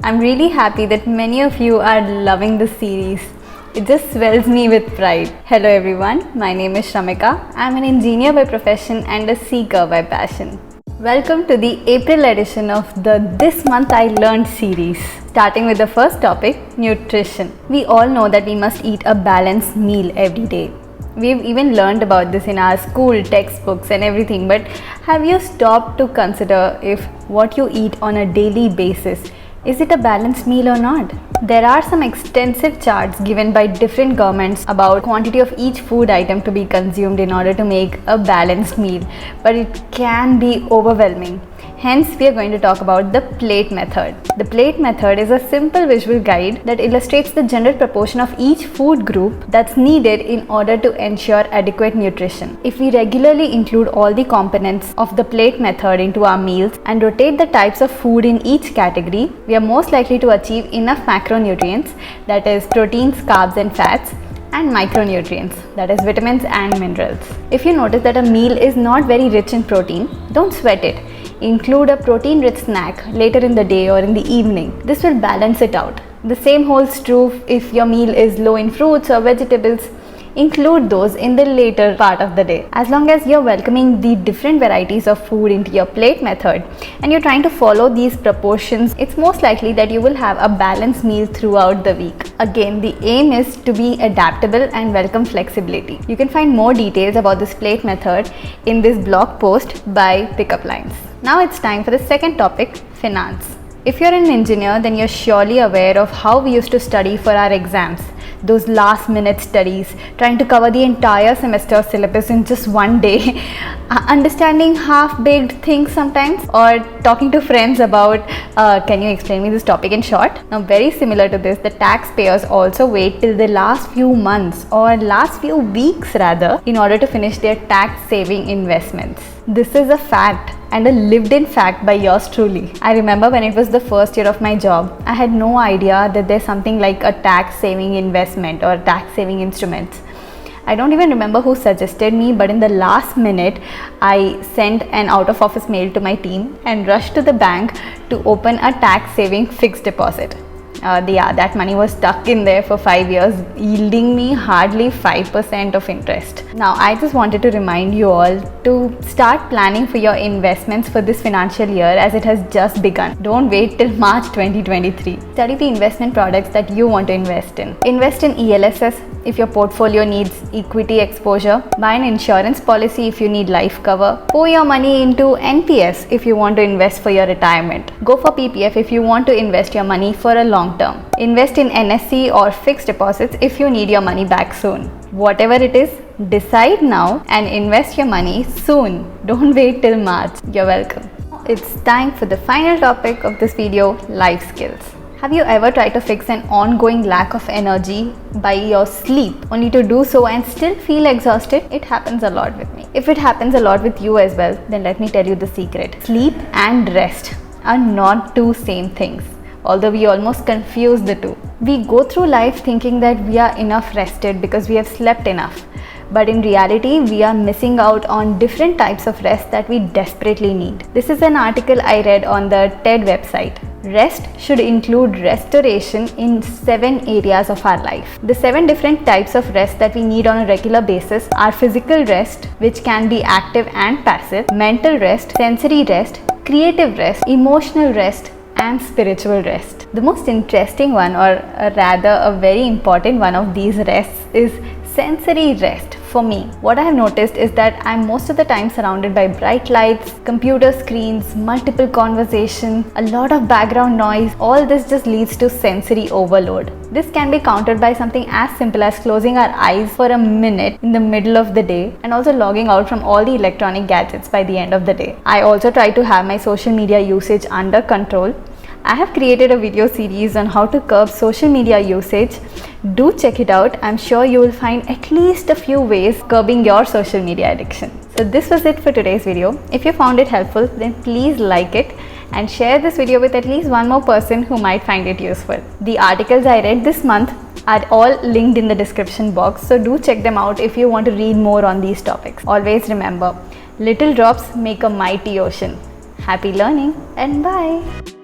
I'm really happy that many of you are loving this series. It just swells me with pride. Hello everyone, my name is Shramika. I'm an engineer by profession and a seeker by passion. Welcome to the April edition of the This Month I Learned series. Starting with the first topic, nutrition. We all know that we must eat a balanced meal every day. We've even learned about this in our school textbooks and everything, but have you stopped to consider if what you eat on a daily basis, is it a balanced meal or not? There are some extensive charts given by different governments about quantity of each food item to be consumed in order to make a balanced meal, but it can be overwhelming. Hence, we are going to talk about the plate method. The plate method is a simple visual guide that illustrates the general proportion of each food group that's needed in order to ensure adequate nutrition. If we regularly include all the components of the plate method into our meals and rotate the types of food in each category, we are most likely to achieve enough macronutrients, that is proteins, carbs and fats, and micronutrients, that is vitamins and minerals. If you notice that a meal is not very rich in protein, don't sweat it. Include a protein-rich snack later in the day or in the evening. This will balance it out. The same holds true if your meal is low in fruits or vegetables. Include those in the later part of the day. As long as you're welcoming the different varieties of food into your plate method and you're trying to follow these proportions, it's most likely that you will have a balanced meal throughout the week. Again, the aim is to be adaptable and welcome flexibility. You can find more details about this plate method in this blog post by Pickup Lines. Now it's time for the second topic, finance. If you're an engineer, then you're surely aware of how we used to study for our exams. Those last minute studies, trying to cover the entire semester syllabus in just one day, understanding half-baked things sometimes, or talking to friends about, can you explain me this topic in short? Now, very similar to this, the taxpayers also wait till the last few months or last few weeks rather in order to finish their tax-saving investments. This is a fact and a lived-in fact by yours truly. I remember when it was the first year of my job, I had no idea that there's something like a tax-saving investment or tax-saving instruments. I don't even remember who suggested me, but in the last minute, I sent an out-of-office mail to my team and rushed to the bank to open a tax-saving fixed deposit. That money was stuck in there for 5 years, yielding me hardly 5% of interest. Now, I just wanted to remind you all to start planning for your investments for this financial year as it has just begun. Don't wait till March 2023. Study the investment products that you want to invest in. Invest in ELSS if your portfolio needs equity exposure. Buy an insurance policy if you need life cover. Pour your money into NPS if you want to invest for your retirement. Go for PPF if you want to invest your money for a long term. Invest in NSC or fixed deposits if you need your money back soon. Whatever it is, decide now and invest your money soon. Don't wait till March. You're welcome. It's time for the final topic of this video, life skills. Have you ever tried to fix an ongoing lack of energy by your sleep, only to do so and still feel exhausted? It happens a lot with me. If it happens a lot with you as well, then let me tell you the secret. Sleep and rest are not two same things, although we almost confuse the two. We go through life thinking that we are enough rested because we have slept enough. But in reality, we are missing out on different types of rest that we desperately need. This is an article I read on the TED website. Rest should include restoration in 7 areas of our life. The 7 different types of rest that we need on a regular basis are physical rest, which can be active and passive, mental rest, sensory rest, creative rest, emotional rest, and spiritual rest. The most interesting one, or rather a very important one of these rests, is sensory rest. For me, what I have noticed is that I'm most of the time surrounded by bright lights, computer screens, multiple conversation, a lot of background noise. All this just leads to sensory overload. This can be countered by something as simple as closing our eyes for a minute in the middle of the day and also logging out from all the electronic gadgets by the end of the day. I also try to have my social media usage under control. I have created a video series on how to curb social media usage. Do check it out. I'm sure you will find at least a few ways curbing your social media addiction. So this was it for today's video. If you found it helpful, then please like it and share this video with at least one more person who might find it useful. The articles I read this month are all linked in the description box, so do check them out if you want to read more on these topics. Always remember, little drops make a mighty ocean. Happy learning and bye!